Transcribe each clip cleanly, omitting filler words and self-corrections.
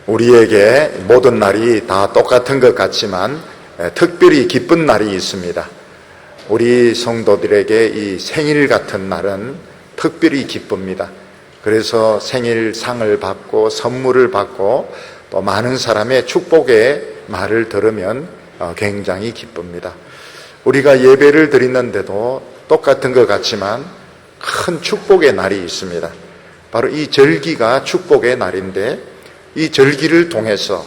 우리에게 모든 날이 다 똑같은 것 같지만 특별히 기쁜 날이 있습니다. 우리 성도들에게 이 생일 같은 날은 특별히 기쁩니다. 그래서 생일상을 받고 선물을 받고 또 많은 사람의 축복의 말을 들으면 굉장히 기쁩니다. 우리가 예배를 드리는데도 똑같은 것 같지만 큰 축복의 날이 있습니다. 바로 이 절기가 축복의 날인데, 이 절기를 통해서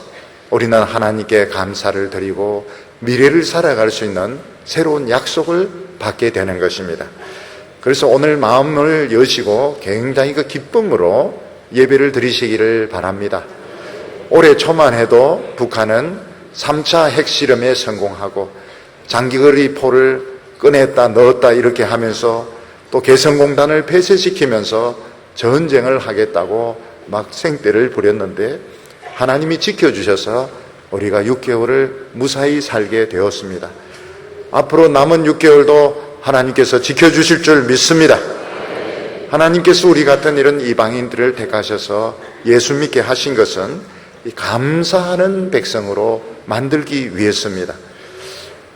우리는 하나님께 감사를 드리고 미래를 살아갈 수 있는 새로운 약속을 받게 되는 것입니다. 그래서 오늘 마음을 여시고 굉장히 그 기쁨으로 예배를 드리시기를 바랍니다. 올해 초만 해도 북한은 3차 핵실험에 성공하고 장기거리 포를 꺼냈다 넣었다 이렇게 하면서 또 개성공단을 폐쇄시키면서 전쟁을 하겠다고 막 생떼를 부렸는데 하나님이 지켜주셔서 우리가 6개월을 무사히 살게 되었습니다. 앞으로 남은 6개월도 하나님께서 지켜주실 줄 믿습니다. 하나님께서 우리 같은 이런 이방인들을 택하셔서 예수 믿게 하신 것은 이 감사하는 백성으로 만들기 위해서입니다.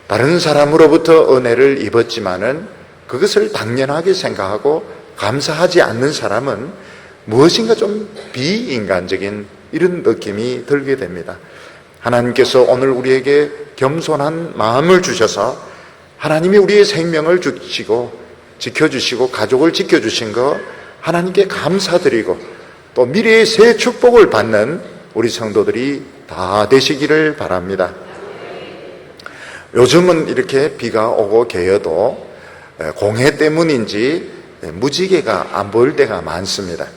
다른 사람으로부터 은혜를 입었지만은 그것을 당연하게 생각하고 감사하지 않는 사람은 무엇인가 좀 비인간적인 이런 느낌이 들게 됩니다. 하나님께서 오늘 우리에게 겸손한 마음을 주셔서 하나님이 우리의 생명을 주시고 지켜주시고 가족을 지켜주신 거 하나님께 감사드리고 또 미래의 새 축복을 받는 우리 성도들이 다 되시기를 바랍니다. 요즘은 이렇게 비가 오고 개어도 공해 때문인지 무지개가 안 보일 때가 많습니다.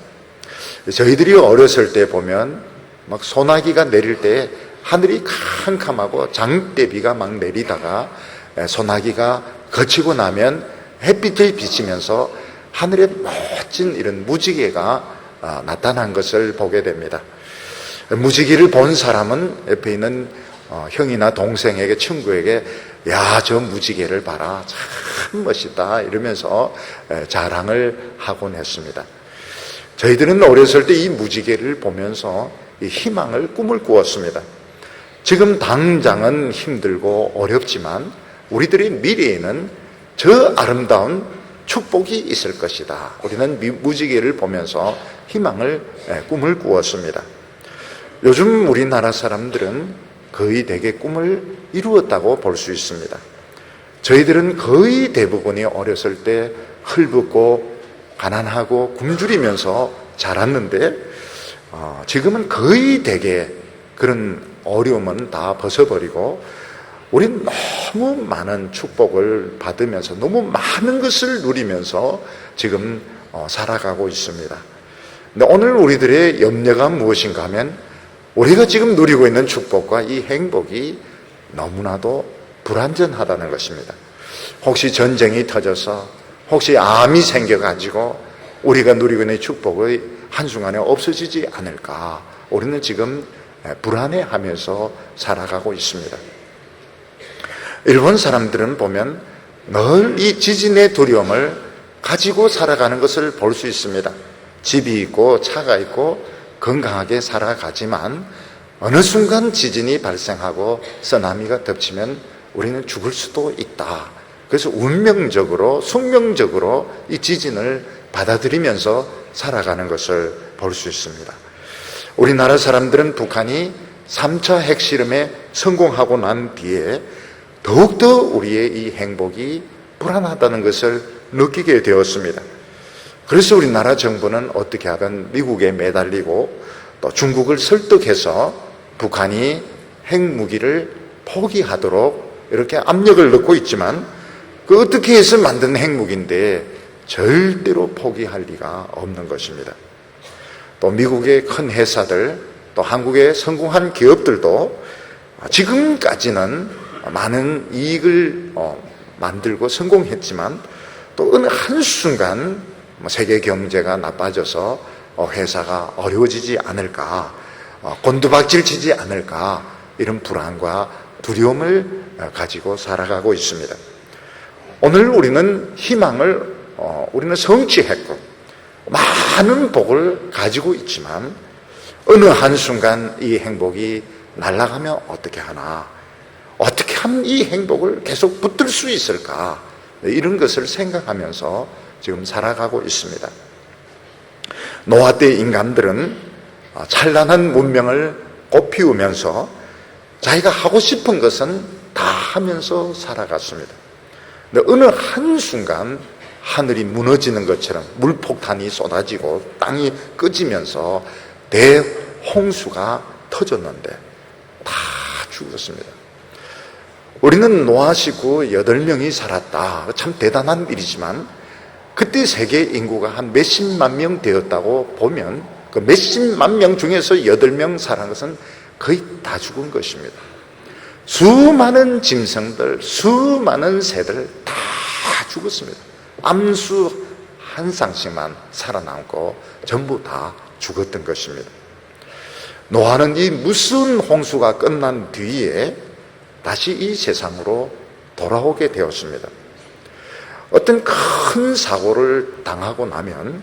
저희들이 어렸을 때 보면 막 소나기가 내릴 때 하늘이 캄캄하고 장대비가 막 내리다가 소나기가 거치고 나면 햇빛을 비치면서 하늘에 멋진 이런 무지개가 나타난 것을 보게 됩니다. 무지개를 본 사람은 옆에 있는 형이나 동생에게, 친구에게 야, 저 무지개를 봐라, 참 멋있다 이러면서 자랑을 하곤 했습니다. 저희들은 어렸을 때 이 무지개를 보면서 이 희망을 꿈을 꾸었습니다. 지금 당장은 힘들고 어렵지만 우리들의 미래에는 저 아름다운 축복이 있을 것이다. 우리는 무지개를 보면서 희망을 꿈을 꾸었습니다. 요즘 우리나라 사람들은 거의 대개 꿈을 이루었다고 볼 수 있습니다. 저희들은 거의 대부분이 어렸을 때 헐벗고 가난하고 굶주리면서 자랐는데 지금은 거의 대개 그런 어려움은 다 벗어버리고 우린 너무 많은 축복을 받으면서 너무 많은 것을 누리면서 지금 살아가고 있습니다. 근데 오늘 우리들의 염려가 무엇인가 하면 우리가 지금 누리고 있는 축복과 이 행복이 너무나도 불완전하다는 것입니다. 혹시 전쟁이 터져서 혹시 암이 생겨가지고 우리가 누리고 있는 축복이 한순간에 없어지지 않을까, 우리는 지금 불안해하면서 살아가고 있습니다. 일본 사람들은 보면 늘 이 지진의 두려움을 가지고 살아가는 것을 볼 수 있습니다. 집이 있고 차가 있고 건강하게 살아가지만 어느 순간 지진이 발생하고 쓰나미가 덮치면 우리는 죽을 수도 있다. 그래서 운명적으로, 숙명적으로 이 지진을 받아들이면서 살아가는 것을 볼 수 있습니다. 우리나라 사람들은 북한이 3차 핵실험에 성공하고 난 뒤에 더욱더 우리의 이 행복이 불안하다는 것을 느끼게 되었습니다. 그래서 우리나라 정부는 어떻게 하든 미국에 매달리고 또 중국을 설득해서 북한이 핵무기를 포기하도록 이렇게 압력을 넣고 있지만 그 어떻게 해서 만든 핵무기인데 절대로 포기할 리가 없는 것입니다. 또 미국의 큰 회사들, 또 한국의 성공한 기업들도 지금까지는 많은 이익을 만들고 성공했지만 또 어느 한순간 세계 경제가 나빠져서 회사가 어려워지지 않을까, 곤두박질 치지 않을까, 이런 불안과 두려움을 가지고 살아가고 있습니다. 오늘 우리는 희망을 우리는 성취했고 많은 복을 가지고 있지만 어느 한순간 이 행복이 날아가면 어떻게 하나, 어떻게 하면 이 행복을 계속 붙들 수 있을까, 이런 것을 생각하면서 지금 살아가고 있습니다. 노아 때 인간들은 찬란한 문명을 꽃피우면서 자기가 하고 싶은 것은 다 하면서 살아갔습니다. 근데 어느 한순간 하늘이 무너지는 것처럼 물폭탄이 쏟아지고 땅이 꺼지면서 대홍수가 터졌는데 다 죽었습니다. 우리는 노아 식구 8명이 살았다. 참 대단한 일이지만 그때 세계 인구가 한 몇십만 명 되었다고 보면 그 몇십만 명 중에서 8명 살은 것은 거의 다 죽은 것입니다. 수많은 짐승들, 수많은 새들 다 죽었습니다. 암수 한 쌍씩만 살아남고 전부 다 죽었던 것입니다. 노아는 이 무슨 홍수가 끝난 뒤에 다시 이 세상으로 돌아오게 되었습니다. 어떤 큰 사고를 당하고 나면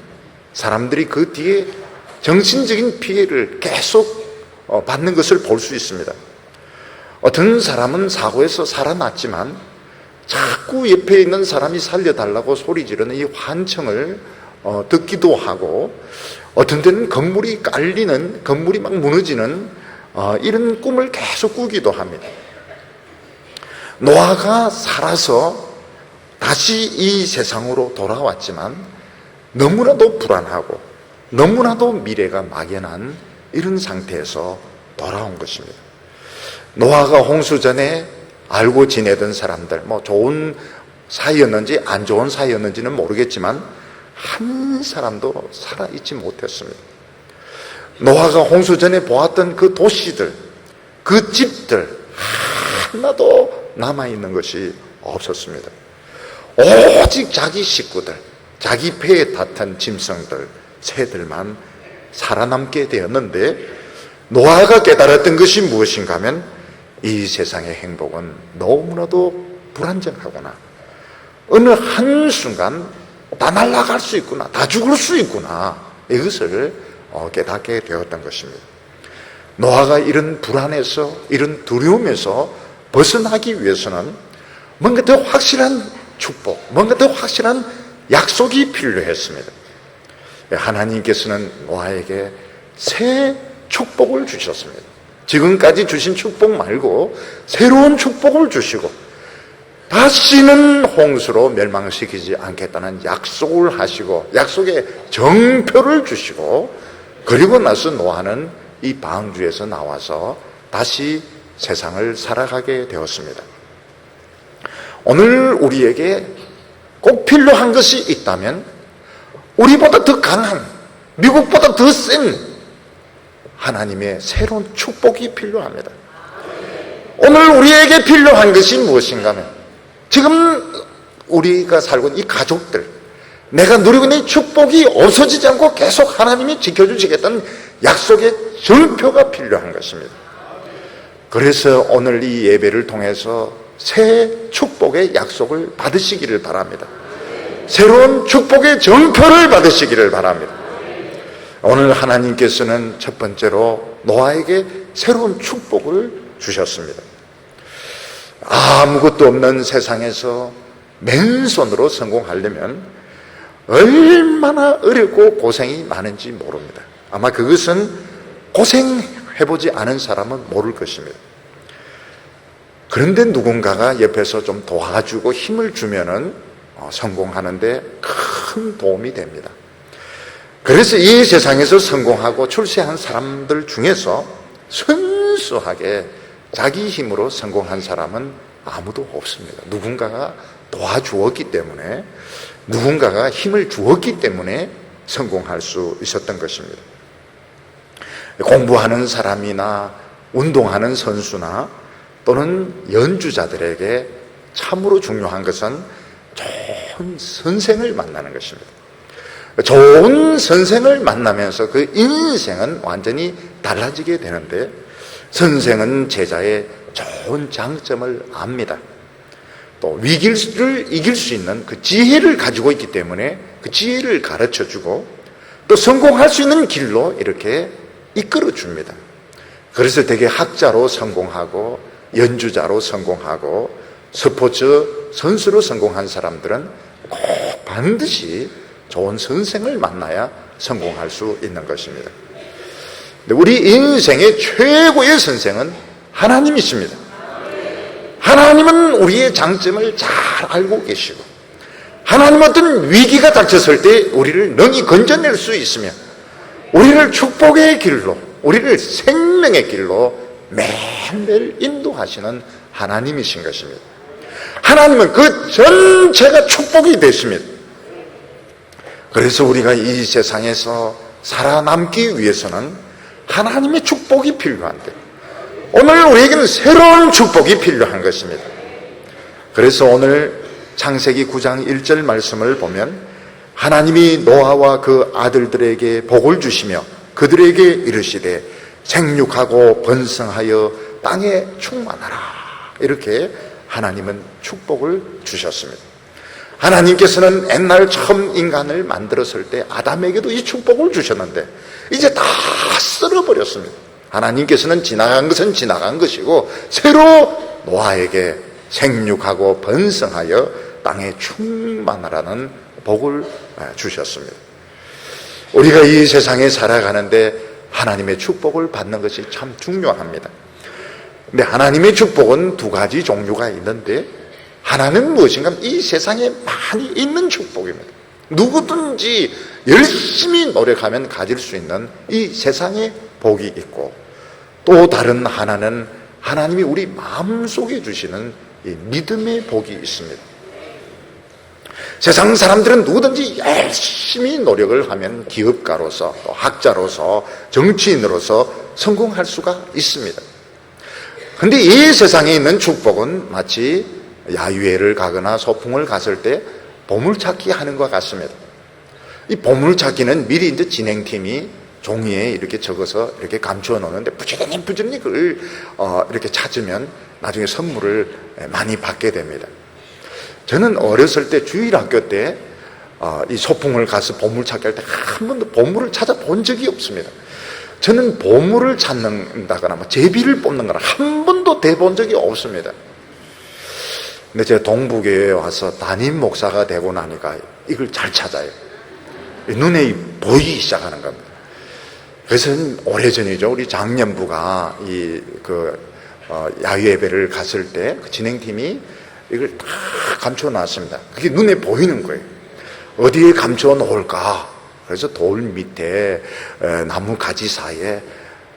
사람들이 그 뒤에 정신적인 피해를 계속 받는 것을 볼 수 있습니다. 어떤 사람은 사고에서 살아났지만 자꾸 옆에 있는 사람이 살려달라고 소리 지르는 이 환청을 듣기도 하고, 어떤 때는 건물이 깔리는, 건물이 막 무너지는 이런 꿈을 계속 꾸기도 합니다. 노아가 살아서 다시 이 세상으로 돌아왔지만 너무나도 불안하고 너무나도 미래가 막연한 이런 상태에서 돌아온 것입니다. 노아가 홍수 전에 알고 지내던 사람들, 뭐 좋은 사이였는지 안 좋은 사이였는지는 모르겠지만 한 사람도 살아있지 못했습니다. 노아가 홍수 전에 보았던 그 도시들, 그 집들 하나도 남아있는 것이 없었습니다. 오직 자기 식구들, 자기 배에 탔던 짐승들, 새들만 살아남게 되었는데, 노아가 깨달았던 것이 무엇인가 하면 이 세상의 행복은 너무나도 불안정하구나, 어느 한순간 다 날아갈 수 있구나, 다 죽을 수 있구나, 이것을 깨닫게 되었던 것입니다. 노아가 이런 불안에서, 이런 두려움에서 벗어나기 위해서는 뭔가 더 확실한 축복, 뭔가 더 확실한 약속이 필요했습니다. 하나님께서는 노아에게 새 축복을 주셨습니다. 지금까지 주신 축복 말고 새로운 축복을 주시고 다시는 홍수로 멸망시키지 않겠다는 약속을 하시고, 약속의 정표를 주시고, 그리고 나서 노아는 이 방주에서 나와서 다시 세상을 살아가게 되었습니다. 오늘 우리에게 꼭 필요한 것이 있다면 우리보다 더 강한, 미국보다 더 센 하나님의 새로운 축복이 필요합니다. 오늘 우리에게 필요한 것이 무엇인가 하면 지금 우리가 살고 있는 이 가족들, 내가 누리고 있는 이 축복이 없어지지 않고 계속 하나님이 지켜주시겠다는 약속의 정표가 필요한 것입니다. 그래서 오늘 이 예배를 통해서 새 축복의 약속을 받으시기를 바랍니다. 새로운 축복의 정표를 받으시기를 바랍니다. 오늘 하나님께서는 첫 번째로 노아에게 새로운 축복을 주셨습니다. 아무것도 없는 세상에서 맨손으로 성공하려면 얼마나 어렵고 고생이 많은지 모릅니다. 아마 그것은 고생해보지 않은 사람은 모를 것입니다. 그런데 누군가가 옆에서 좀 도와주고 힘을 주면은 성공하는데 큰 도움이 됩니다. 그래서 이 세상에서 성공하고 출세한 사람들 중에서 순수하게 자기 힘으로 성공한 사람은 아무도 없습니다. 누군가가 도와주었기 때문에, 누군가가 힘을 주었기 때문에 성공할 수 있었던 것입니다. 공부하는 사람이나 운동하는 선수나 또는 연주자들에게 참으로 중요한 것은 좋은 선생을 만나는 것입니다. 좋은 선생을 만나면서 그 인생은 완전히 달라지게 되는데, 선생은 제자의 좋은 장점을 압니다. 또 위기를 이길 수 있는 그 지혜를 가지고 있기 때문에 그 지혜를 가르쳐주고, 또 성공할 수 있는 길로 이렇게 이끌어 줍니다. 그래서 되게 학자로 성공하고 연주자로 성공하고 스포츠 선수로 성공한 사람들은 꼭 반드시 좋은 선생을 만나야 성공할 수 있는 것입니다. 우리 인생의 최고의 선생은 하나님이십니다. 하나님은 우리의 장점을 잘 알고 계시고, 하나님 어떤 위기가 닥쳤을 때 우리를 능히 건져낼 수 있으며, 우리를 축복의 길로, 우리를 생명의 길로 매일매일 인도하시는 하나님이신 것입니다. 하나님은 그 전체가 축복이 되십니다. 그래서 우리가 이 세상에서 살아남기 위해서는 하나님의 축복이 필요한데, 오늘 우리에게는 새로운 축복이 필요한 것입니다. 그래서 오늘 창세기 9장 1절 말씀을 보면 하나님이 노아와 그 아들들에게 복을 주시며 그들에게 이르시되 생육하고 번성하여 땅에 충만하라, 이렇게 하나님은 축복을 주셨습니다. 하나님께서는 옛날 처음 인간을 만들었을 때 아담에게도 이 축복을 주셨는데 이제 다 쓸어버렸습니다. 하나님께서는 지나간 것은 지나간 것이고 새로 노아에게 생육하고 번성하여 땅에 충만하라는 복을 주셨습니다. 우리가 이 세상에 살아가는데 하나님의 축복을 받는 것이 참 중요합니다. 근데 하나님의 축복은 두 가지 종류가 있는데, 하나는 무엇인가 하면 이 세상에 많이 있는 축복입니다. 누구든지 열심히 노력하면 가질 수 있는 이 세상의 복이 있고, 또 다른 하나는 하나님이 우리 마음속에 주시는 이 믿음의 복이 있습니다. 세상 사람들은 누구든지 열심히 노력을 하면 기업가로서, 또 학자로서, 정치인으로서 성공할 수가 있습니다. 그런데 이 세상에 있는 축복은 마치 야유회를 가거나 소풍을 갔을 때 보물찾기 하는 것 같습니다. 이 보물찾기는 미리 이제 진행팀이 종이에 이렇게 적어서 이렇게 감추어 놓는데 부지런히 그걸 이렇게 찾으면 나중에 선물을 많이 받게 됩니다. 저는 어렸을 때 주일학교 때 이 소풍을 가서 보물찾기 할 때 한 번도 보물을 찾아본 적이 없습니다. 저는 보물을 찾는다거나 뭐 제비를 뽑는 거나 한 번도 돼본 적이 없습니다. 근데 제가 동북에 와서 담임 목사가 되고 나니까 이걸 잘 찾아요. 눈에 보이기 시작하는 겁니다. 그래서 오래전이죠. 우리 장년부가 야유 예배를 갔을 때 그 진행팀이 이걸 다 감춰 놨습니다. 그게 눈에 보이는 거예요. 어디에 감춰 놓을까? 그래서 돌 밑에 나무 가지 사이에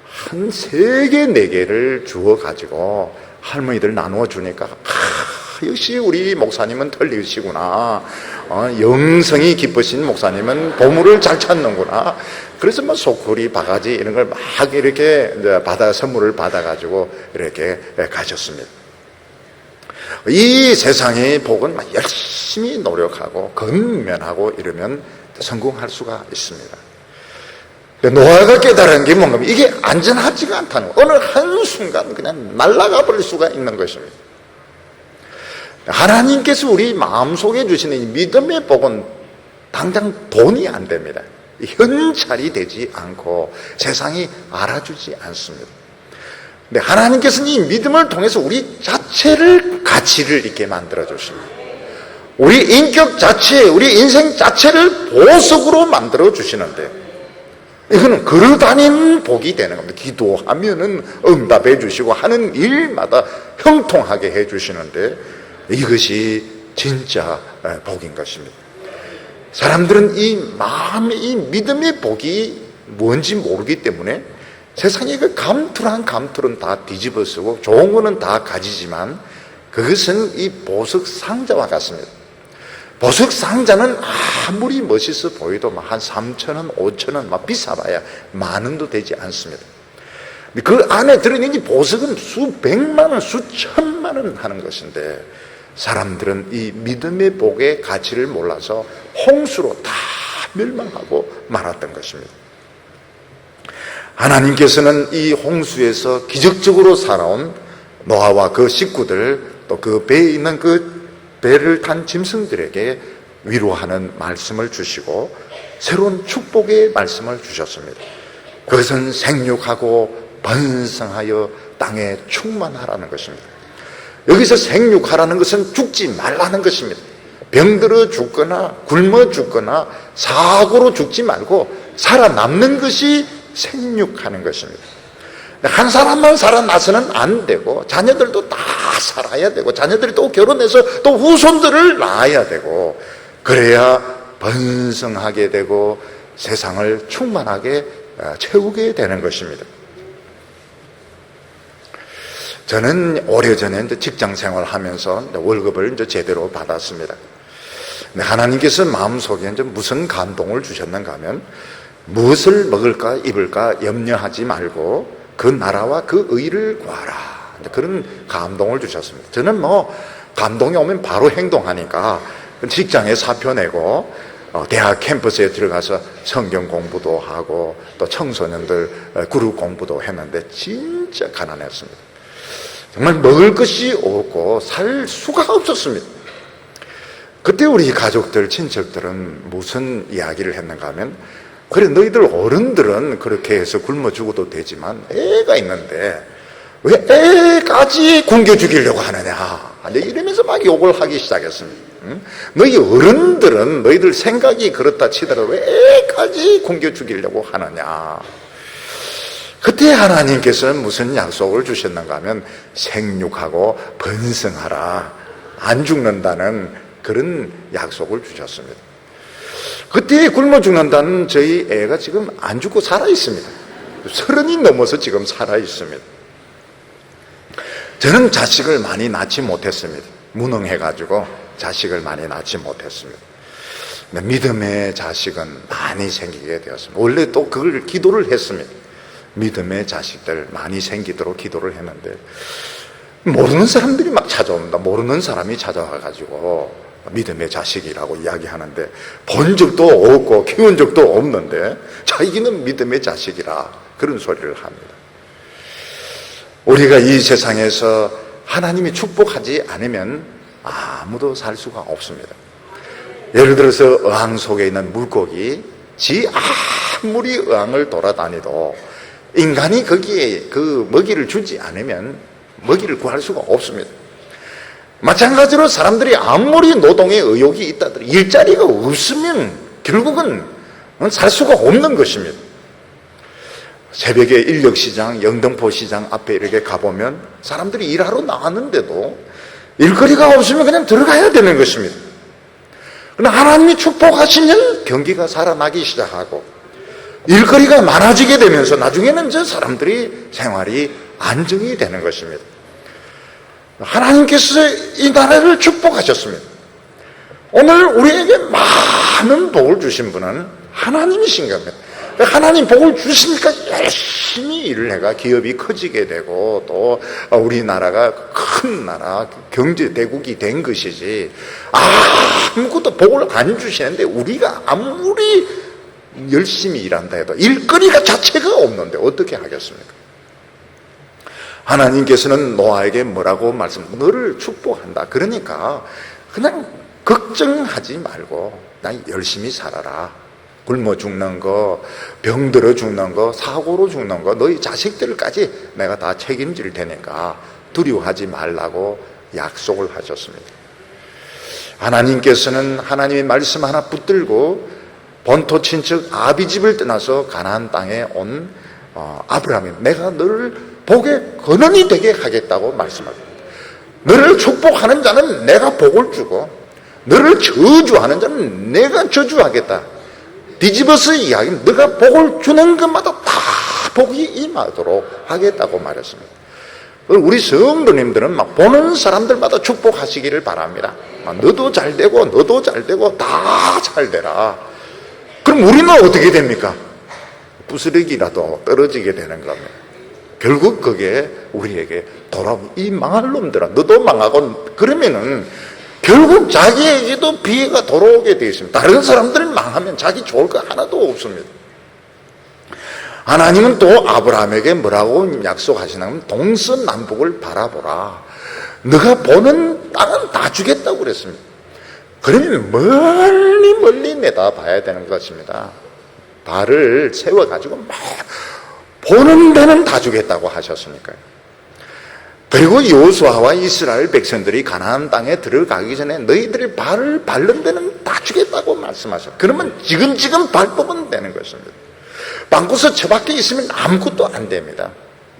한 3개, 4개를 주워 가지고 할머니들 나누어 주니까 역시 우리 목사님은 틀리시구나. 영성이 깊으신 목사님은 보물을 잘 찾는구나. 그래서 뭐 소쿠리, 바가지 이런 걸 막 이렇게 선물을 받아가지고 이렇게 가셨습니다. 이 세상의 복은 막 열심히 노력하고 건면하고 이러면 성공할 수가 있습니다. 노아가 깨달은 게 뭔가, 이게 안전하지가 않다는 거. 어느 한순간 그냥 날아가 버릴 수가 있는 것입니다. 하나님께서 우리 마음속에 주시는 이 믿음의 복은 당장 돈이 안 됩니다. 현찰이 되지 않고 세상이 알아주지 않습니다. 근데 하나님께서는 이 믿음을 통해서 우리 자체를 가치를 있게 만들어 주십니다. 우리 인격 자체, 우리 인생 자체를 보석으로 만들어 주시는데, 이거는 걸어다니는 복이 되는 겁니다. 기도하면은 응답해 주시고 하는 일마다 형통하게 해 주시는데, 이것이 진짜 복인 것입니다. 사람들은 이 마음의 이 믿음의 복이 뭔지 모르기 때문에 세상에 그 감투는 다 뒤집어 쓰고 좋은 거는 다 가지지만 그것은 이 보석 상자와 같습니다. 보석 상자는 아무리 멋있어 보여도 한 3,000원, 5,000원, 막 비싸봐야 10,000원도 되지 않습니다. 그 안에 들어있는 이 보석은 수백만 원, 수천만 원 하는 것인데, 사람들은 이 믿음의 복의 가치를 몰라서 홍수로 다 멸망하고 말았던 것입니다. 하나님께서는 이 홍수에서 기적적으로 살아온 노아와 그 식구들, 또 그 배에 있는 그 배를 탄 짐승들에게 위로하는 말씀을 주시고 새로운 축복의 말씀을 주셨습니다. 그것은 생육하고 번성하여 땅에 충만하라는 것입니다. 여기서 생육하라는 것은 죽지 말라는 것입니다. 병들어 죽거나 굶어 죽거나 사고로 죽지 말고 살아남는 것이 생육하는 것입니다. 한 사람만 살아나서는 안 되고 자녀들도 다 살아야 되고 자녀들이 또 결혼해서 또 후손들을 낳아야 되고 그래야 번성하게 되고 세상을 충만하게 채우게 되는 것입니다. 저는 오래전에 직장 생활하면서 월급을 제대로 받았습니다. 하나님께서 마음속에 무슨 감동을 주셨는가 하면 무엇을 먹을까 입을까 염려하지 말고 그 나라와 그 의를 구하라, 그런 감동을 주셨습니다. 저는 감동이 오면 바로 행동하니까 직장에 사표 내고 대학 캠퍼스에 들어가서 성경 공부도 하고 또 청소년들 그룹 공부도 했는데 진짜 가난했습니다. 정말 먹을 것이 없고 살 수가 없었습니다. 그때 우리 가족들, 친척들은 무슨 이야기를 했는가 하면 그래 너희들 어른들은 그렇게 해서 굶어 죽어도 되지만 애가 있는데 왜 애까지 굶겨 죽이려고 하느냐 이러면서 막 욕을 하기 시작했습니다. 너희 어른들은 너희들 생각이 그렇다 치더라도 왜 애까지 굶겨 죽이려고 하느냐. 그때 하나님께서는 무슨 약속을 주셨는가 하면 생육하고 번성하라, 안 죽는다는 그런 약속을 주셨습니다. 그때 굶어 죽는다는 저희 애가 지금 안 죽고 살아 있습니다. 30이 넘어서 지금 살아 있습니다. 저는 자식을 많이 낳지 못했습니다. 무능해가지고 자식을 많이 낳지 못했습니다. 믿음의 자식은 많이 생기게 되었습니다. 원래 또 그걸 기도를 했습니다. 믿음의 자식들 많이 생기도록 기도를 했는데 모르는 사람들이 막 찾아옵니다. 모르는 사람이 찾아와가지고 믿음의 자식이라고 이야기하는데 본 적도 없고 키운 적도 없는데 자기는 믿음의 자식이라 그런 소리를 합니다. 우리가 이 세상에서 하나님이 축복하지 않으면 아무도 살 수가 없습니다. 예를 들어서 어항 속에 있는 물고기, 지 아무리 어항을 돌아다니도 인간이 거기에 그 먹이를 주지 않으면 먹이를 구할 수가 없습니다. 마찬가지로 사람들이 아무리 노동의 의욕이 있다더라도 일자리가 없으면 결국은 살 수가 없는 것입니다. 새벽에 인력시장, 영등포시장 앞에 이렇게 가보면 사람들이 일하러 나왔는데도 일거리가 없으면 그냥 들어가야 되는 것입니다. 그러나 하나님이 축복하시면 경기가 살아나기 시작하고 일거리가 많아지게 되면서 나중에는 저 사람들이 생활이 안정이 되는 것입니다. 하나님께서 이 나라를 축복하셨습니다. 오늘 우리에게 많은 복을 주신 분은 하나님이신 겁니다. 하나님 복을 주시니까 열심히 일을 해가 기업이 커지게 되고 또 우리나라가 큰 나라, 경제 대국이 된 것이지 아무것도 복을 안 주시는데 우리가 아무리 열심히 일한다 해도 일거리가 자체가 없는데 어떻게 하겠습니까? 하나님께서는 노아에게 뭐라고 너를 축복한다. 그러니까 그냥 걱정하지 말고 난 열심히 살아라. 굶어 죽는 거, 병들어 죽는 거, 사고로 죽는 거 너희 자식들까지 내가 다 책임질 테니까 두려워하지 말라고 약속을 하셨습니다. 하나님께서는 하나님의 말씀 하나 붙들고 본토 친척 아비집을 떠나서 가나안 땅에 온 아브라함이 내가 너를 복의 근원이 되게 하겠다고 말씀합니다. 너를 축복하는 자는 내가 복을 주고 너를 저주하는 자는 내가 저주하겠다. 뒤집어서 이야기는 너가 복을 주는 것마다 다 복이 임하도록 하겠다고 말했습니다. 우리 성도님들은 막 보는 사람들마다 축복하시기를 바랍니다. 너도 잘 되고 너도 잘 되고 다 잘 되라. 그럼 우리는 어떻게 됩니까? 부스러기라도 떨어지게 되는 겁니다. 결국 그게 우리에게 돌아오고 이 망할 놈들아 너도 망하고 그러면은 결국 자기에게도 피해가 돌아오게 되어 있습니다. 다른 사람들 망하면 자기 좋을 거 하나도 없습니다. 하나님은 또 아브라함에게 뭐라고 약속하시냐면 동서남북을 바라보라. 너가 보는 땅은 다 주겠다고 그랬습니다. 그러면 멀리 멀리 내다봐야 되는 것입니다. 발을 세워가지고 막 보는 데는 다 주겠다고 하셨으니까요. 그리고 여호수아와 이스라엘 백성들이 가나안 땅에 들어가기 전에 너희들이 발을 밟는 데는 다 주겠다고 말씀하셨어요. 그러면 지금 발 뽑으면 되는 것입니다. 방구석 처박혀 있으면 아무것도 안 됩니다.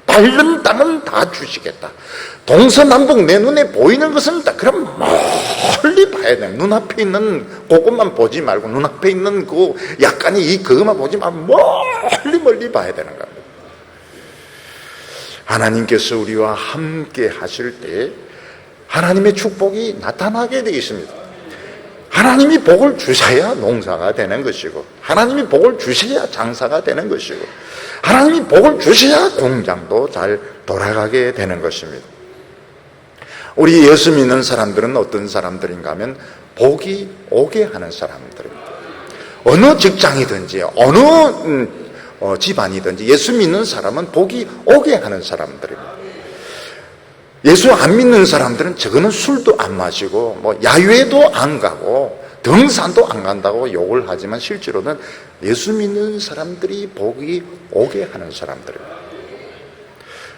밟는 땅은 다 주시겠다. 동서남북 내 눈에 보이는 것은 다 그럼 멀리 봐야 돼요. 눈앞에 있는 그것만 보지 말고 눈앞에 있는 그 약간의 그것만 보지 말고 멀리 봐야 되는 겁니다. 하나님께서 우리와 함께 하실 때 하나님의 축복이 나타나게 되어 있습니다. 하나님이 복을 주셔야 농사가 되는 것이고, 하나님이 복을 주셔야 장사가 되는 것이고, 하나님이 복을 주셔야 공장도 잘 돌아가게 되는 것입니다. 우리 예수 믿는 사람들은 어떤 사람들인가 하면 복이 오게 하는 사람들입니다. 어느 직장이든지 어느 집안이든지 예수 믿는 사람은 복이 오게 하는 사람들입니다. 예수 안 믿는 사람들은 저거는 술도 안 마시고 야유회도 안 가고 등산도 안 간다고 욕을 하지만 실제로는 예수 믿는 사람들이 복이 오게 하는 사람들입니다.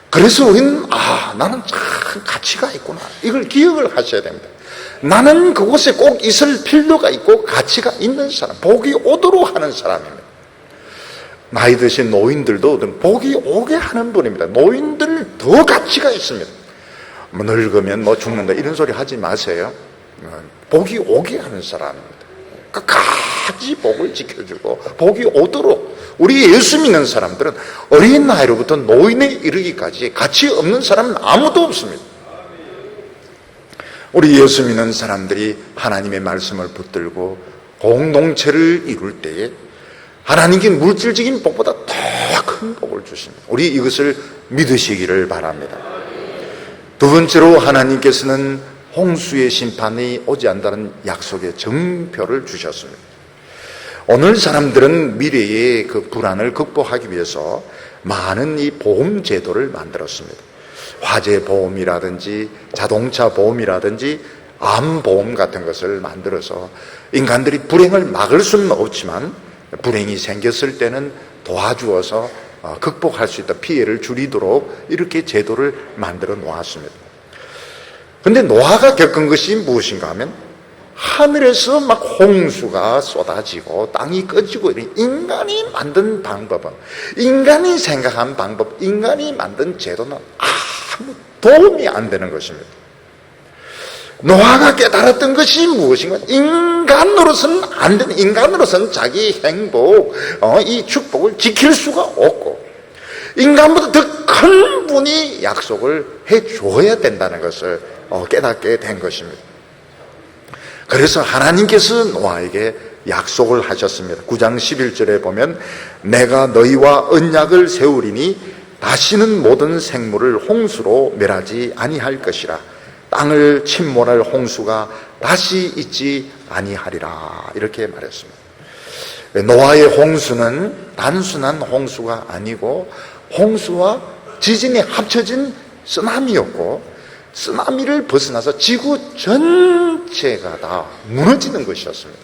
그래서 우리는 나는 참 가치가 있구나, 이걸 기억을 하셔야 됩니다. 나는 그곳에 꼭 있을 필요가 있고 가치가 있는 사람, 복이 오도록 하는 사람입니다. 나이 드신 노인들도 복이 오게 하는 분입니다. 노인들 더 가치가 있습니다. 늙으면 죽는다 이런 소리 하지 마세요. 복이 오게 하는 사람입니다. 끝까지 복을 지켜주고 복이 오도록, 우리 예수 믿는 사람들은 어린 나이로부터 노인에 이르기까지 가치 없는 사람은 아무도 없습니다. 우리 예수 믿는 사람들이 하나님의 말씀을 붙들고 공동체를 이룰 때에 하나님께 물질적인 복보다 더 큰 복을 주십니다. 우리 이것을 믿으시기를 바랍니다. 두 번째로 하나님께서는 홍수의 심판이 오지 않는다는 약속의 증표를 주셨습니다. 오늘 사람들은 미래의 그 불안을 극복하기 위해서 많은 이 보험 제도를 만들었습니다. 화재 보험이라든지 자동차 보험이라든지 암 보험 같은 것을 만들어서 인간들이 불행을 막을 수는 없지만 불행이 생겼을 때는 도와주어서 극복할 수 있다, 피해를 줄이도록 이렇게 제도를 만들어 놓았습니다. 그런데 노아가 겪은 것이 무엇인가 하면 하늘에서 막 홍수가 쏟아지고 땅이 꺼지고 이런 인간이 만든 방법은, 인간이 생각한 방법, 인간이 만든 제도는 아무 도움이 안 되는 것입니다. 노아가 깨달았던 것이 무엇인가? 인간으로서는 안 되는, 인간으로서는 자기 행복, 이 축복을 지킬 수가 없고 인간보다 더 큰 분이 약속을 해줘야 된다는 것을 깨닫게 된 것입니다. 그래서 하나님께서 노아에게 약속을 하셨습니다. 9장 11절에 보면 내가 너희와 언약을 세우리니 다시는 모든 생물을 홍수로 멸하지 아니할 것이라. 땅을 침몰할 홍수가 다시 있지 아니하리라. 이렇게 말했습니다. 노아의 홍수는 단순한 홍수가 아니고 홍수와 지진이 합쳐진 쓰나미였고, 쓰나미를 벗어나서 지구 전체가 다 무너지는 것이었습니다.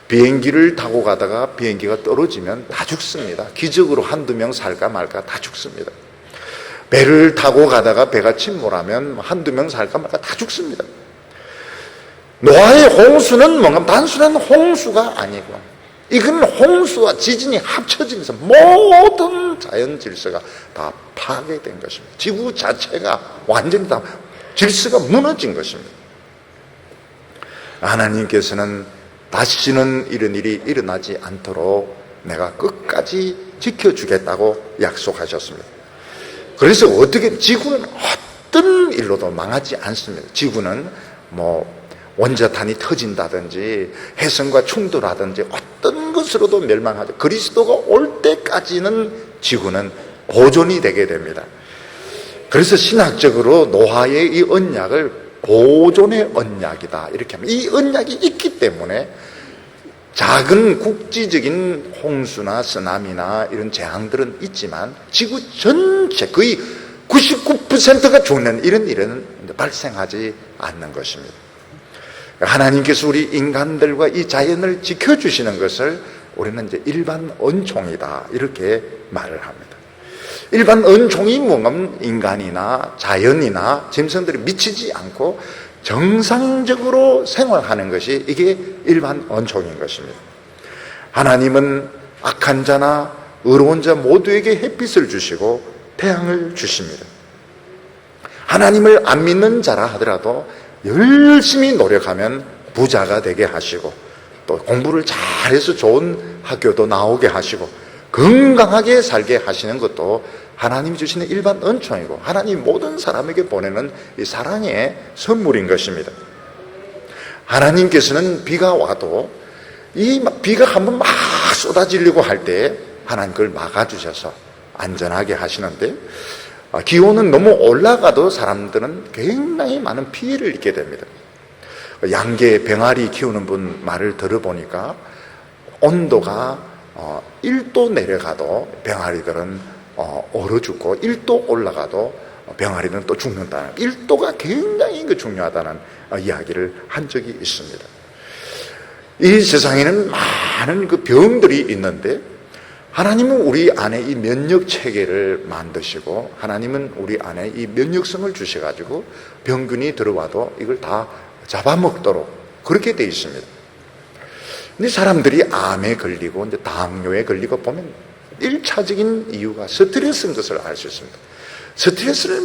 비행기를 타고 가다가 비행기가 떨어지면 다 죽습니다. 기적으로 한두 명 살까 말까 다 죽습니다. 배를 타고 가다가 배가 침몰하면 한두 명 살까 말까 다 죽습니다. 노아의 홍수는 뭔가 단순한 홍수가 아니고, 이건 홍수와 지진이 합쳐지면서 모든 자연 질서가 다 파괴된 것입니다. 지구 자체가 완전히 다 질서가 무너진 것입니다. 하나님께서는 다시는 이런 일이 일어나지 않도록 내가 끝까지 지켜주겠다고 약속하셨습니다. 그래서 어떻게 지구는 어떤 일로도 망하지 않습니다. 지구는 원자탄이 터진다든지 해성과 충돌하든지 어떤 것으로도 멸망하죠. 그리스도가 올 때까지는 지구는 보존이 되게 됩니다. 그래서 신학적으로 노아의 이 언약을 보존의 언약이다 이렇게 합니다. 이 언약이 있기 때문에 작은 국지적인 홍수나 쓰나미나 이런 재앙들은 있지만 지구 전체 거의 99%가 죽는 이런 일은 발생하지 않는 것입니다. 하나님께서 우리 인간들과 이 자연을 지켜주시는 것을 우리는 이제 일반 언총이다 이렇게 말을 합니다. 일반 은총이 뭔가 인간이나 자연이나 짐승들이 미치지 않고 정상적으로 생활하는 것이 이게 일반 은총인 것입니다. 하나님은 악한 자나 의로운 자 모두에게 햇빛을 주시고 태양을 주십니다. 하나님을 안 믿는 자라 하더라도 열심히 노력하면 부자가 되게 하시고, 또 공부를 잘해서 좋은 학교도 나오게 하시고 건강하게 살게 하시는 것도 하나님이 주시는 일반 은총이고, 하나님 모든 사람에게 보내는 이 사랑의 선물인 것입니다. 하나님께서는 비가 와도 이 비가 한번 막 쏟아지려고 할 때 하나님 그걸 막아주셔서 안전하게 하시는데, 기온은 너무 올라가도 사람들은 굉장히 많은 피해를 입게 됩니다. 양계 병아리 키우는 분 말을 들어보니까 온도가 1도 내려가도 병아리들은 얼어 죽고 1도 올라가도 병아리는 또 죽는다는, 1도가 굉장히 중요하다는 이야기를 한 적이 있습니다. 이 세상에는 많은 병들이 있는데 하나님은 우리 안에 이 면역 체계를 만드시고, 하나님은 우리 안에 이 면역성을 주셔가지고 병균이 들어와도 이걸 다 잡아먹도록 그렇게 되어 있습니다. 근데 사람들이 암에 걸리고 이제 당뇨에 걸리고 보면 1차적인 이유가 스트레스인 것을 알 수 있습니다. 스트레스를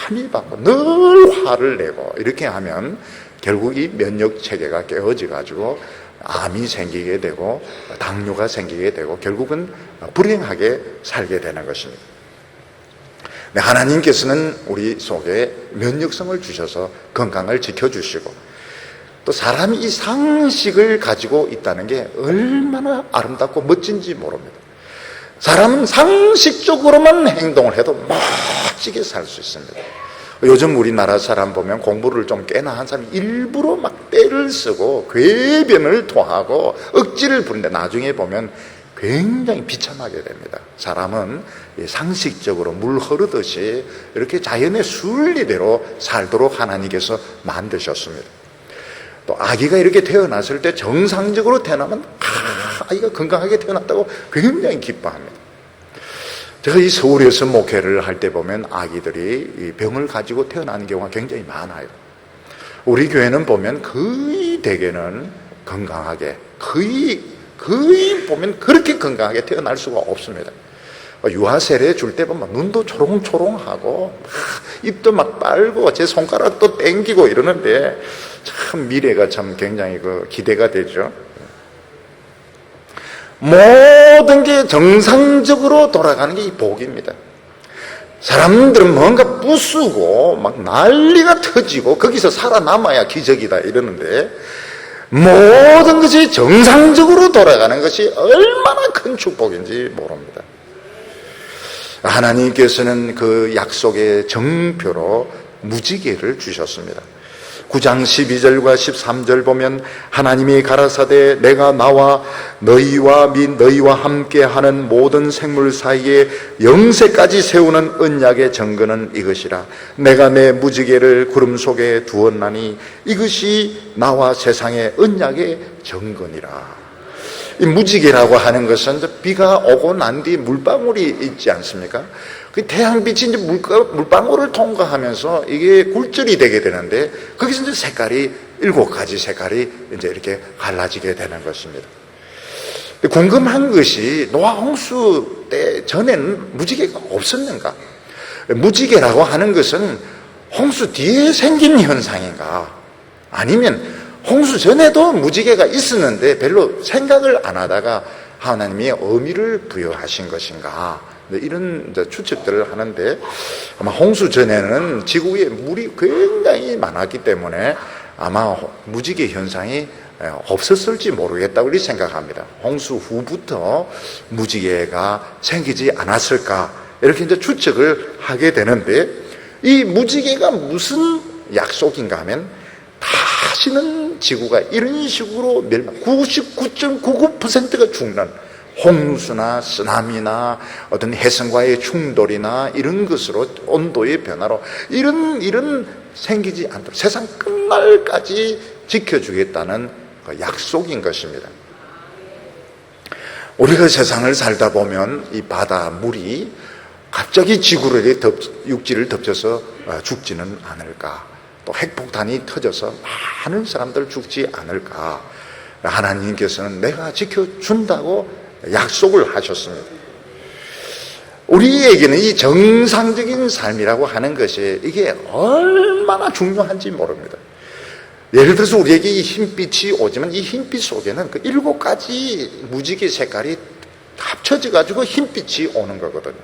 많이 받고 늘 화를 내고 이렇게 하면 결국 이 면역 체계가 깨어져 가지고 암이 생기게 되고 당뇨가 생기게 되고 결국은 불행하게 살게 되는 것입니다. 하나님께서는 우리 속에 면역성을 주셔서 건강을 지켜주시고, 또 사람이 이 상식을 가지고 있다는 게 얼마나 아름답고 멋진지 모릅니다. 사람은 상식적으로만 행동을 해도 멋지게 살 수 있습니다. 요즘 우리나라 사람 보면 공부를 좀 꽤나 한 사람이 일부러 막 떼를 쓰고 궤변을 토하고 억지를 부리는데 나중에 보면 굉장히 비참하게 됩니다. 사람은 상식적으로 물 흐르듯이 이렇게 자연의 순리대로 살도록 하나님께서 만드셨습니다. 또 아기가 이렇게 태어났을 때 정상적으로 태어나면 아이가 건강하게 태어났다고 굉장히 기뻐합니다. 제가 이 서울에서 목회를 할 때 보면 아기들이 병을 가지고 태어나는 경우가 굉장히 많아요. 우리 교회는 보면 거의 대개는 건강하게, 거의 보면 그렇게 건강하게 태어날 수가 없습니다. 유아 세례 줄 때 보면 눈도 초롱초롱하고 입도 막 빨고 제 손가락도 땡기고 이러는데 참 미래가 참 굉장히 기대가 되죠. 모든 게 정상적으로 돌아가는 게 이 복입니다. 사람들은 뭔가 부수고 막 난리가 터지고 거기서 살아남아야 기적이다 이러는데, 모든 것이 정상적으로 돌아가는 것이 얼마나 큰 축복인지 모릅니다. 하나님께서는 그 약속의 정표로 무지개를 주셨습니다. 9장 12절과 13절 보면 하나님이 가라사대 내가 나와 너희와 및 너희와 함께하는 모든 생물 사이에 영세까지 세우는 언약의 증거는 이것이라. 내가 내 무지개를 구름 속에 두었나니 이것이 나와 세상의 언약의 증거니라. 이 무지개라고 하는 것은 비가 오고 난 뒤 물방울이 있지 않습니까? 그 태양빛이 이제 물방울을 통과하면서 이게 굴절이 되게 되는데, 거기서 이제 색깔이 7가지 색깔이 이제 이렇게 갈라지게 되는 것입니다. 궁금한 것이 노아 홍수 때 전에는 무지개가 없었는가? 무지개라고 하는 것은 홍수 뒤에 생긴 현상인가? 아니면 홍수 전에도 무지개가 있었는데 별로 생각을 안 하다가 하나님이 의미를 부여하신 것인가? 이런 추측들을 하는데, 아마 홍수 전에는 지구 위에 물이 굉장히 많았기 때문에 아마 무지개 현상이 없었을지 모르겠다고 이렇게 생각합니다. 홍수 후부터 무지개가 생기지 않았을까, 이렇게 이제 추측을 하게 되는데, 이 무지개가 무슨 약속인가 하면 다시는 지구가 이런 식으로 99.99%가 죽는 홍수나 쓰나미나 어떤 해성과의 충돌이나 이런 것으로 온도의 변화로 이런 생기지 않도록 세상 끝날까지 지켜주겠다는 그 약속인 것입니다. 우리가 세상을 살다 보면 이 바다 물이 갑자기 육지를 덮쳐서 죽지는 않을까? 또 핵폭탄이 터져서 많은 사람들 죽지 않을까? 하나님께서는 내가 지켜준다고 약속을 하셨습니다. 우리에게는 이 정상적인 삶이라고 하는 것이 이게 얼마나 중요한지 모릅니다. 예를 들어서 우리에게 이 흰빛이 오지만 이 흰빛 속에는 그 7가지 무지개 색깔이 합쳐져 가지고 흰빛이 오는 거거든요.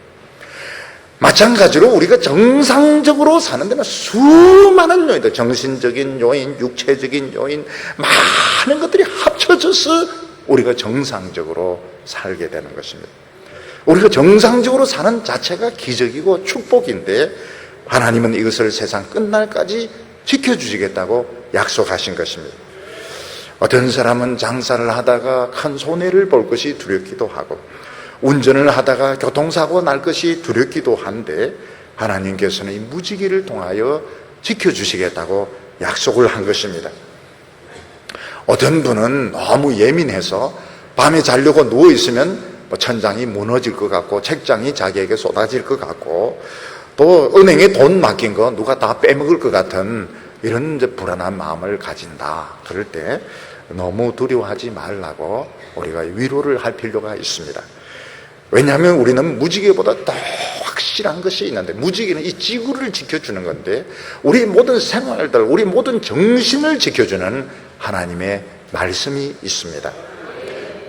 마찬가지로 우리가 정상적으로 사는 데는 수많은 요인들, 정신적인 요인, 육체적인 요인, 많은 것들이 합쳐져서 우리가 정상적으로 살게 되는 것입니다. 우리가 정상적으로 사는 자체가 기적이고 축복인데 하나님은 이것을 세상 끝날까지 지켜주시겠다고 약속하신 것입니다. 어떤 사람은 장사를 하다가 큰 손해를 볼 것이 두렵기도 하고 운전을 하다가 교통사고 날 것이 두렵기도 한데 하나님께서는 이 무지개를 통하여 지켜주시겠다고 약속을 한 것입니다. 어떤 분은 너무 예민해서 밤에 자려고 누워있으면 천장이 무너질 것 같고 책장이 자기에게 쏟아질 것 같고 또 은행에 돈 맡긴 거 누가 다 빼먹을 것 같은 이런 불안한 마음을 가진다. 그럴 때 너무 두려워하지 말라고 우리가 위로를 할 필요가 있습니다. 왜냐하면 우리는 무지개보다 더 확실한 것이 있는데 무지개는 이 지구를 지켜주는 건데 우리 모든 생활들, 우리 모든 정신을 지켜주는 하나님의 말씀이 있습니다.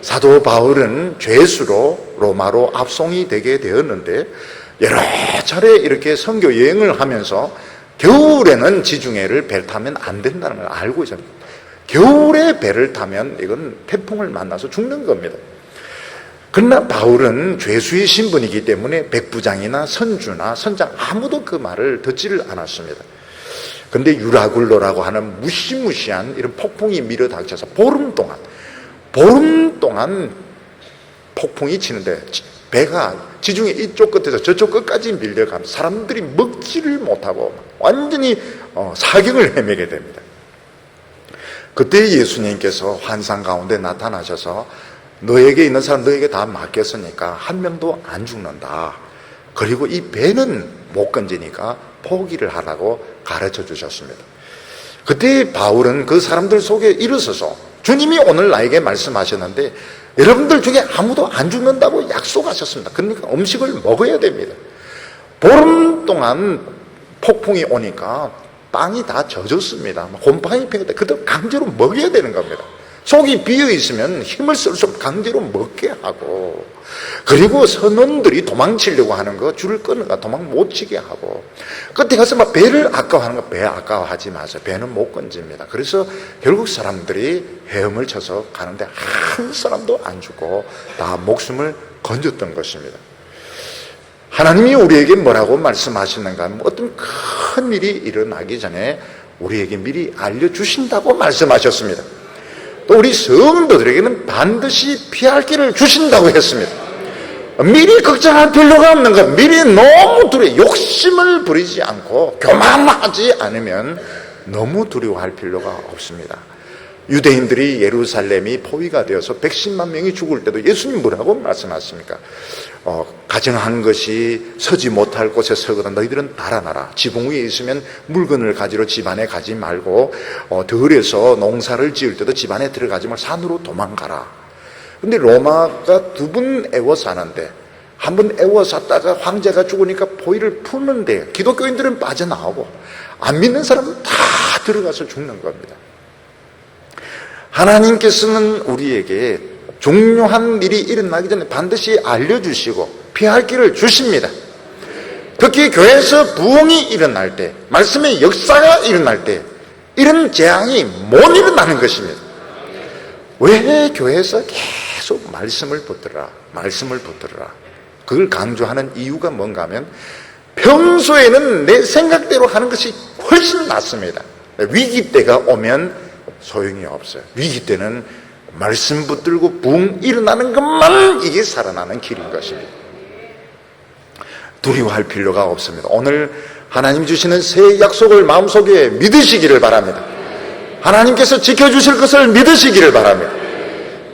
사도 바울은 죄수로 로마로 압송이 되게 되었는데 여러 차례 이렇게 선교 여행을 하면서 겨울에는 지중해를 배를 타면 안 된다는 걸 알고 있었습니다. 겨울에 배를 타면 이건 태풍을 만나서 죽는 겁니다. 그러나 바울은 죄수의 신분이기 때문에 백부장이나 선주나 선장 아무도 그 말을 듣지를 않았습니다. 그런데 유라굴로라고 하는 무시무시한 이런 폭풍이 밀어닥쳐서 보름 동안 폭풍이 치는데 배가 지중해 이쪽 끝에서 저쪽 끝까지 밀려가면서 사람들이 먹지를 못하고 완전히 사경을 헤매게 됩니다. 그때 예수님께서 환상 가운데 나타나셔서 너에게 있는 사람 너에게 다 맡겼으니까 한 명도 안 죽는다. 그리고 이 배는 못 건지니까 포기를 하라고 가르쳐 주셨습니다. 그때 바울은 그 사람들 속에 일어서서 주님이 오늘 나에게 말씀하셨는데 여러분들 중에 아무도 안 죽는다고 약속하셨습니다. 그러니까 음식을 먹어야 됩니다. 보름 동안 폭풍이 오니까 땅이 다 젖었습니다. 곰팡이 피는데 그대로 강제로 먹여야 되는 겁니다. 속이 비어 있으면 힘을 쓸 수 없으면 강제로 먹게 하고 그리고 선원들이 도망치려고 하는 거 줄을 끊어가 도망 못 치게 하고 끝에 가서 막 배를 아까워하는 거 배 아까워하지 마세요. 배는 못 건집니다. 그래서 결국 사람들이 헤엄을 쳐서 가는데 한 사람도 안 죽고 다 목숨을 건졌던 것입니다. 하나님이 우리에게 뭐라고 말씀하시는가 하면 어떤 큰 일이 일어나기 전에 우리에게 미리 알려주신다고 말씀하셨습니다. 또 우리 성도들에게는 반드시 피할 길을 주신다고 했습니다. 미리 걱정할 필요가 없는 것, 미리 너무 욕심을 부리지 않고 교만하지 않으면 너무 두려워할 필요가 없습니다. 유대인들이 예루살렘이 포위가 되어서 110만 명이 죽을 때도 예수님 뭐라고 말씀하십니까? 가정한 것이 서지 못할 곳에 서거든 너희들은 달아나라. 지붕 위에 있으면 물건을 가지러 집안에 가지 말고 들에서 농사를 지을 때도 집안에 들어가지 말고 산으로 도망가라. 근데 로마가 2번 애워 사는데 한 번 애워 샀다가 황제가 죽으니까 포위를 푸는데 기독교인들은 빠져나오고 안 믿는 사람은 다 들어가서 죽는 겁니다. 하나님께서는 우리에게 중요한 일이 일어나기 전에 반드시 알려주시고 피할 길을 주십니다. 특히 교회에서 부흥이 일어날 때, 말씀의 역사가 일어날 때 이런 재앙이 못 일어나는 것입니다. 왜 교회에서 계속 말씀을 붙들어라, 말씀을 붙들어라. 그걸 강조하는 이유가 뭔가 하면 평소에는 내 생각대로 하는 것이 훨씬 낫습니다. 위기 때가 오면 소용이 없어요. 위기 때는 말씀 붙들고 붕 일어나는 것만 이게 살아나는 길인 것입니다. 두려워할 필요가 없습니다. 오늘 하나님 주시는 새 약속을 마음속에 믿으시기를 바랍니다. 하나님께서 지켜주실 것을 믿으시기를 바랍니다.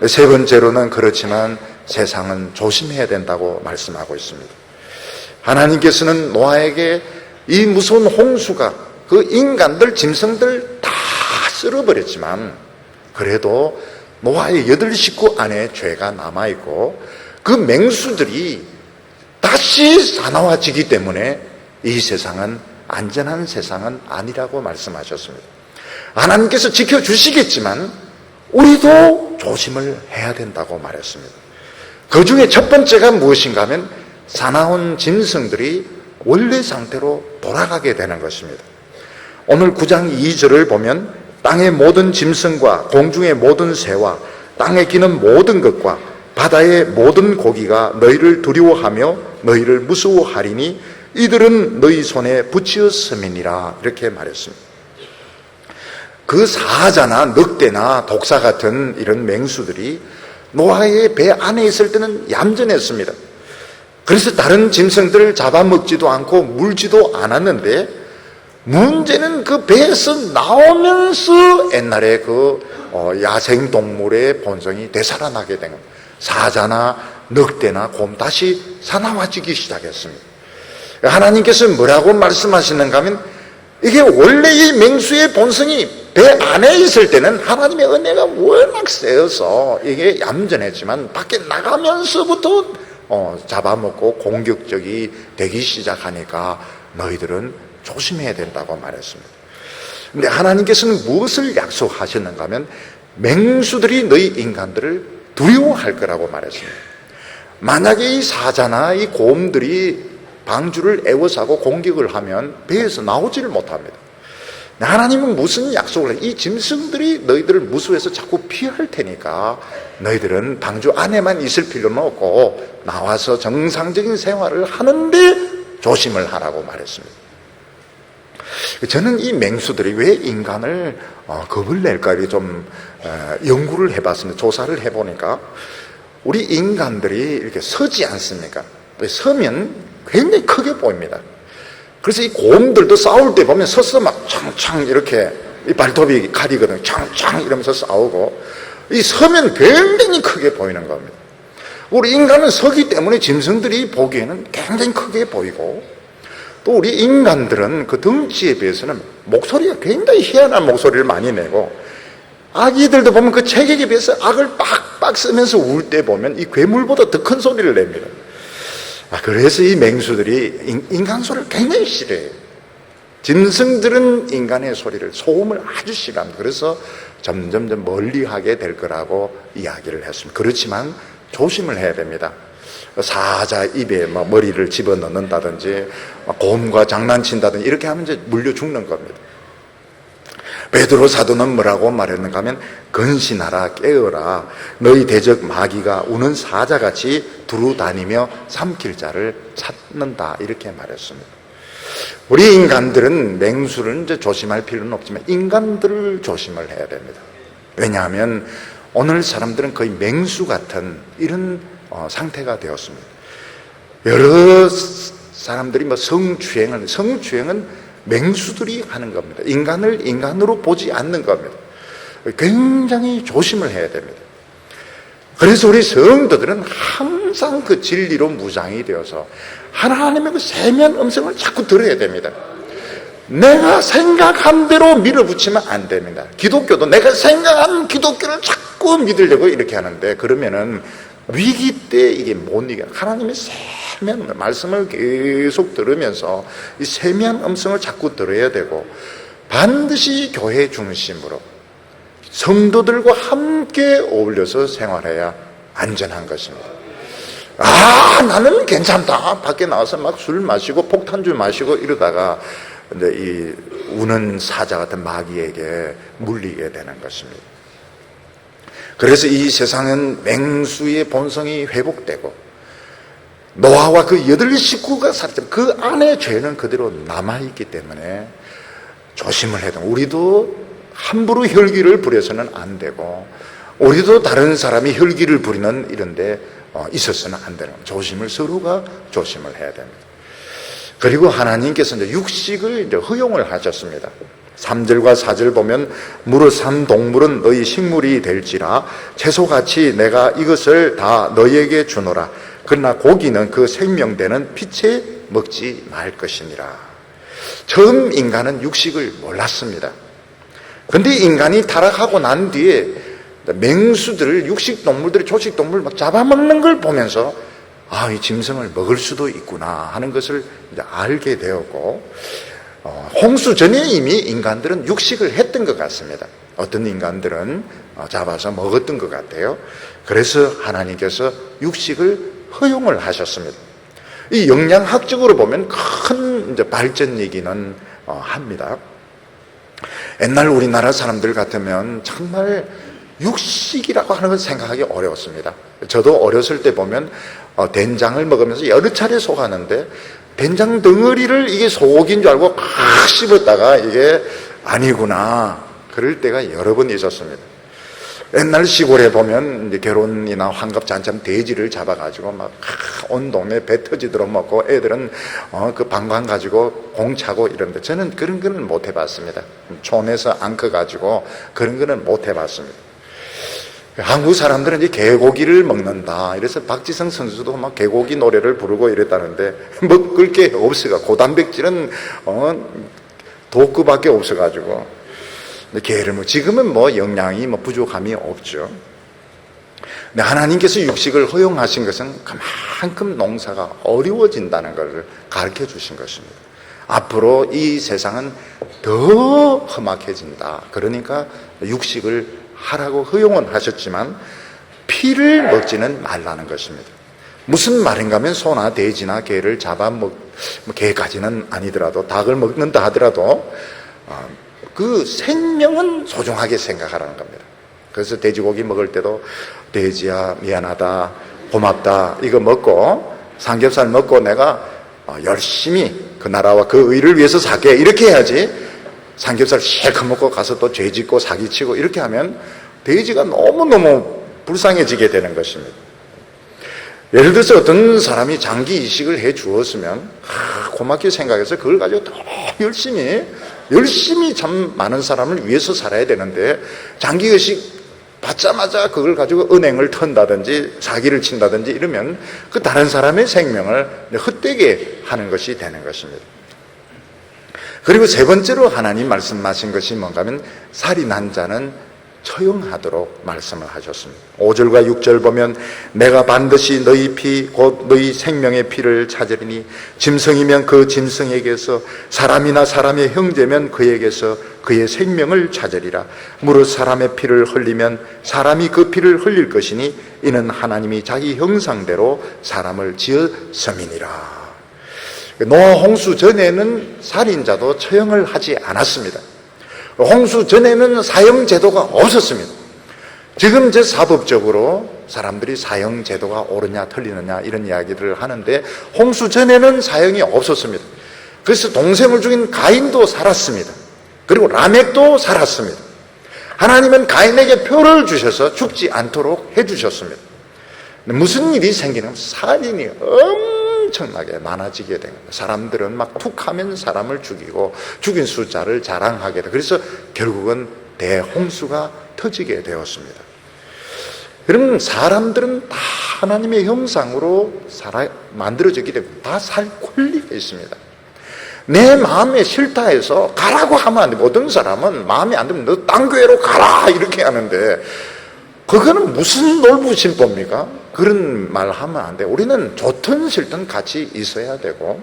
세 번째로는 그렇지만 세상은 조심해야 된다고 말씀하고 있습니다. 하나님께서는 노아에게 이 무서운 홍수가 그 인간들, 짐승들 다 쓸어버렸지만 그래도 노아의 8 식구 안에 죄가 남아있고 그 맹수들이 다시 사나워지기 때문에 이 세상은 안전한 세상은 아니라고 말씀하셨습니다. 하나님께서 지켜주시겠지만 우리도 조심을 해야 된다고 말했습니다. 그 중에 첫 번째가 무엇인가 하면 사나운 짐승들이 원래 상태로 돌아가게 되는 것입니다. 오늘 9장 2절을 보면 땅의 모든 짐승과 공중의 모든 새와 땅에 기는 모든 것과 바다의 모든 고기가 너희를 두려워하며 너희를 무서워하리니 이들은 너희 손에 붙이었음이니라 이렇게 말했습니다. 그 사자나 늑대나 독사 같은 이런 맹수들이 노아의 배 안에 있을 때는 얌전했습니다. 그래서 다른 짐승들을 잡아먹지도 않고 물지도 않았는데 문제는 그 배에서 나오면서 옛날에 그 야생동물의 본성이 되살아나게 된 겁니다. 사자나 늑대나 곰 다시 사나워지기 시작했습니다. 하나님께서 뭐라고 말씀하시는가 하면 이게 원래 이 맹수의 본성이 배 안에 있을 때는 하나님의 은혜가 워낙 세어서 이게 얌전했지만 밖에 나가면서부터 잡아먹고 공격적이 되기 시작하니까 너희들은 조심해야 된다고 말했습니다. 근데 하나님께서는 무엇을 약속하셨는가 하면 맹수들이 너희 인간들을 두려워할 거라고 말했습니다. 만약에 이 사자나 이 곰들이 방주를 에워싸고 공격을 하면 배에서 나오지를 못합니다. 하나님은 무슨 약속을 해요? 이 짐승들이 너희들을 무수해서 자꾸 피할 테니까 너희들은 방주 안에만 있을 필요는 없고 나와서 정상적인 생활을 하는데 조심을 하라고 말했습니다. 저는 이 맹수들이 왜 인간을 겁을 낼까 좀 연구를 해봤습니다. 조사를 해보니까 우리 인간들이 이렇게 서지 않습니까? 서면 굉장히 크게 보입니다. 그래서 이 곰들도 싸울 때 보면 서서 막 창창 이렇게 이 발톱이 가리거든요. 창창 이러면서 싸우고 이 서면 굉장히 크게 보이는 겁니다. 우리 인간은 서기 때문에 짐승들이 보기에는 굉장히 크게 보이고 또 우리 인간들은 그 덩치에 비해서는 목소리가 굉장히 희한한 목소리를 많이 내고 아기들도 보면 그 체격에 비해서 악을 빡빡 쓰면서 울 때 보면 이 괴물보다 더 큰 소리를 냅니다. 그래서 이 맹수들이 인간 소리를 굉장히 싫어해요. 짐승들은 인간의 소리를, 소음을 아주 싫어합니다. 그래서 점점 멀리하게 될 거라고 이야기를 했습니다. 그렇지만 조심을 해야 됩니다. 사자 입에 머리를 집어넣는다든지 곰과 장난친다든지 이렇게 하면 이제 물려 죽는 겁니다. 베드로 사도는 뭐라고 말했는가 하면 근신하라 깨어라 너희 대적 마귀가 우는 사자같이 두루다니며 삼킬 자를 찾는다 이렇게 말했습니다. 우리 인간들은 맹수를 이제 조심할 필요는 없지만 인간들을 조심을 해야 됩니다. 왜냐하면 오늘 사람들은 거의 맹수 같은 이런 상태가 되었습니다. 여러 사람들이 성추행은 맹수들이 하는 겁니다. 인간을 인간으로 보지 않는 겁니다. 굉장히 조심을 해야 됩니다. 그래서 우리 성도들은 항상 그 진리로 무장이 되어서 하나님의 그 세미한 음성을 자꾸 들어야 됩니다. 내가 생각한 대로 밀어붙이면 안 됩니다. 기독교도 내가 생각한 기독교를 자꾸 믿으려고 이렇게 하는데 그러면은 위기 때 이게 못 이겨요. 하나님의 세미한 말씀을 계속 들으면서 이 세미한 음성을 자꾸 들어야 되고 반드시 교회 중심으로 성도들과 함께 어울려서 생활해야 안전한 것입니다. 나는 괜찮다. 밖에 나와서 막 술 마시고 폭탄주 마시고 이러다가 근데 이 우는 사자 같은 마귀에게 물리게 되는 것입니다. 그래서 이 세상은 맹수의 본성이 회복되고 노아와 그 8 식구가 살았지만 그 안에 죄는 그대로 남아있기 때문에 조심을 해야 됩니다. 우리도 함부로 혈기를 부려서는 안 되고 우리도 다른 사람이 혈기를 부리는 이런 데 있어서는 안 되는 겁니다. 조심을 서로가 조심을 해야 됩니다. 그리고 하나님께서 이제 육식을 이제 허용을 하셨습니다. 3절과 4절 보면 무릇 산 동물은 너희 식물이 될지라 채소같이 내가 이것을 다 너희에게 주노라. 그러나 고기는 그 생명되는 빛의 먹지 말 것이니라. 처음 인간은 육식을 몰랐습니다. 근데 인간이 타락하고 난 뒤에 맹수들, 육식동물들이 초식동물을 막 잡아먹는 걸 보면서 이 짐승을 먹을 수도 있구나 하는 것을 이제 알게 되었고, 홍수 전에 이미 인간들은 육식을 했던 것 같습니다. 어떤 인간들은 잡아서 먹었던 것 같아요. 그래서 하나님께서 육식을 허용을 하셨습니다. 이 영양학적으로 보면 큰 이제 발전 얘기는 합니다. 옛날 우리나라 사람들 같으면 정말 육식이라고 하는 걸 생각하기 어려웠습니다. 저도 어렸을 때 보면 된장을 먹으면서 여러 차례 속았는데 된장 덩어리를 이게 소고기인 줄 알고 팍 씹었다가 이게 아니구나 그럴 때가 여러 번 있었습니다. 옛날 시골에 보면 이제 결혼이나 환갑잔치하면 돼지를 잡아가지고 막 온 동네 배 터지도록 먹고 애들은 그 방광 가지고 공 차고 이런데 저는 그런 거는 못 해봤습니다. 촌에서 안 커가지고 그런 거는 못 해봤습니다. 한국 사람들은 이제 개고기를 먹는다. 이래서 박지성 선수도 막 개고기 노래를 부르고 이랬다는데 먹을 게 없어가 고단백질은 도크밖에 없어가지고 개를 지금은 영양이 부족함이 없죠. 근데 하나님께서 육식을 허용하신 것은 그만큼 농사가 어려워진다는 것을 가르쳐 주신 것입니다. 앞으로 이 세상은 더 험악해진다. 그러니까 육식을 하라고 허용은 하셨지만 피를 먹지는 말라는 것입니다. 무슨 말인가 하면 소나 돼지나 개를 개까지는 아니더라도 닭을 먹는다 하더라도 그 생명은 소중하게 생각하라는 겁니다. 그래서 돼지고기 먹을 때도 돼지야 미안하다 고맙다 이거 먹고 삼겹살 먹고 내가 열심히 그 나라와 그 의를 위해서 살게 이렇게 해야지 삼겹살 실컷 먹고 가서 또 죄짓고 사기치고 이렇게 하면 돼지가 너무너무 불쌍해지게 되는 것입니다. 예를 들어서 어떤 사람이 장기 이식을 해 주었으면 고맙게 생각해서 그걸 가지고 더 열심히 참 많은 사람을 위해서 살아야 되는데 장기 이식 받자마자 그걸 가지고 은행을 턴다든지 사기를 친다든지 이러면 그 다른 사람의 생명을 헛되게 하는 것이 되는 것입니다. 그리고 세 번째로 하나님 말씀하신 것이 뭔가 하면 살인한 자는 처형하도록 말씀을 하셨습니다. 5절과 6절 보면 내가 반드시 너희 피 곧 너희 생명의 피를 찾으리니 짐승이면 그 짐승에게서 사람이나 사람의 형제면 그에게서 그의 생명을 찾으리라. 무릇 사람의 피를 흘리면 사람이 그 피를 흘릴 것이니 이는 하나님이 자기 형상대로 사람을 지었음이니라. 노아 홍수 전에는 살인자도 처형을 하지 않았습니다. 홍수 전에는 사형제도가 없었습니다. 지금 이제 사법적으로 사람들이 사형제도가 옳으냐 틀리느냐 이런 이야기들을 하는데 홍수 전에는 사형이 없었습니다. 그래서 동생을 죽인 가인도 살았습니다. 그리고 라멕도 살았습니다. 하나님은 가인에게 표를 주셔서 죽지 않도록 해주셨습니다. 무슨 일이 생기냐면 살인이 엄청나게 많아지게 된 겁니다. 사람들은 막 툭하면 사람을 죽이고 죽인 숫자를 자랑하게 돼. 그래서 결국은 대홍수가 터지게 되었습니다. 그러면 사람들은 다 하나님의 형상으로 만들어졌기 때문에 다 살 권리가 있습니다. 내 마음에 싫다 해서 가라고 하면 안 돼요. 어떤 사람은 마음에 안 들면 너 딴 교회로 가라 이렇게 하는데 그거는 무슨 놀부심법입니까? 그런 말 하면 안 돼. 우리는 좋든 싫든 같이 있어야 되고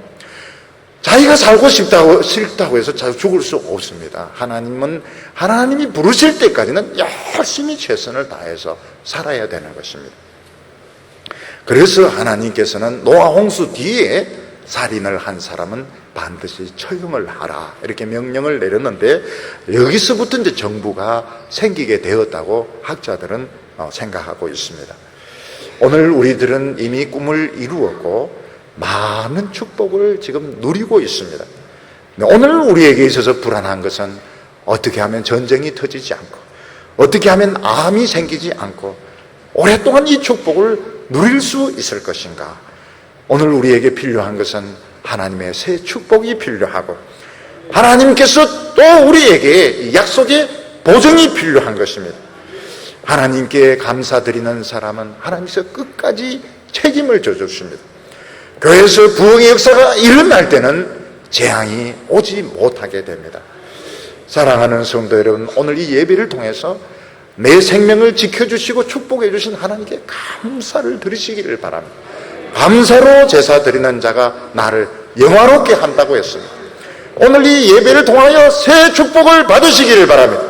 자기가 살고 싫다고 해서 죽을 수 없습니다. 하나님이 부르실 때까지는 열심히 최선을 다해서 살아야 되는 것입니다. 그래서 하나님께서는 노아 홍수 뒤에 살인을 한 사람은 반드시 처형을 하라 이렇게 명령을 내렸는데 여기서부터 이제 정부가 생기게 되었다고 학자들은 생각하고 있습니다. 오늘 우리들은 이미 꿈을 이루었고 많은 축복을 지금 누리고 있습니다. 오늘 우리에게 있어서 불안한 것은 어떻게 하면 전쟁이 터지지 않고 어떻게 하면 암이 생기지 않고 오랫동안 이 축복을 누릴 수 있을 것인가. 오늘 우리에게 필요한 것은 하나님의 새 축복이 필요하고 하나님께서 또 우리에게 약속의 보증이 필요한 것입니다. 하나님께 감사드리는 사람은 하나님께서 끝까지 책임을 져주십니다. 교회에서 부흥의 역사가 일어날 때는 재앙이 오지 못하게 됩니다. 사랑하는 성도 여러분, 오늘 이 예배를 통해서 내 생명을 지켜주시고 축복해 주신 하나님께 감사를 드리시기를 바랍니다. 감사로 제사 드리는 자가 나를 영화롭게 한다고 했습니다. 오늘 이 예배를 통하여 새 축복을 받으시기를 바랍니다.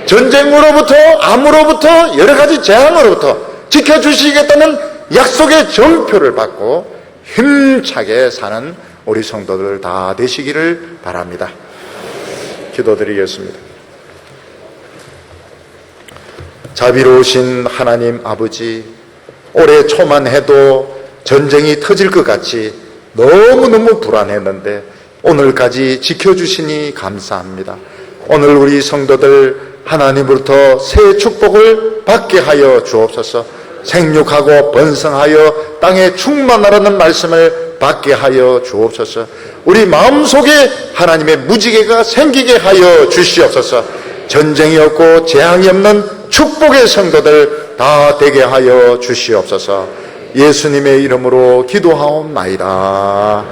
전쟁으로부터, 암으로부터, 여러 가지 재앙으로부터 지켜주시겠다는 약속의 정표를 받고 힘차게 사는 우리 성도들 다 되시기를 바랍니다. 기도드리겠습니다. 자비로우신 하나님 아버지, 올해 초만 해도 전쟁이 터질 것 같이 너무너무 불안했는데 오늘까지 지켜주시니 감사합니다. 오늘 우리 성도들 하나님으로부터 새 축복을 받게 하여 주옵소서. 생육하고 번성하여 땅에 충만하라는 말씀을 받게 하여 주옵소서. 우리 마음속에 하나님의 무지개가 생기게 하여 주시옵소서. 전쟁이 없고 재앙이 없는 축복의 성도들 다 되게 하여 주시옵소서. 예수님의 이름으로 기도하옵나이다.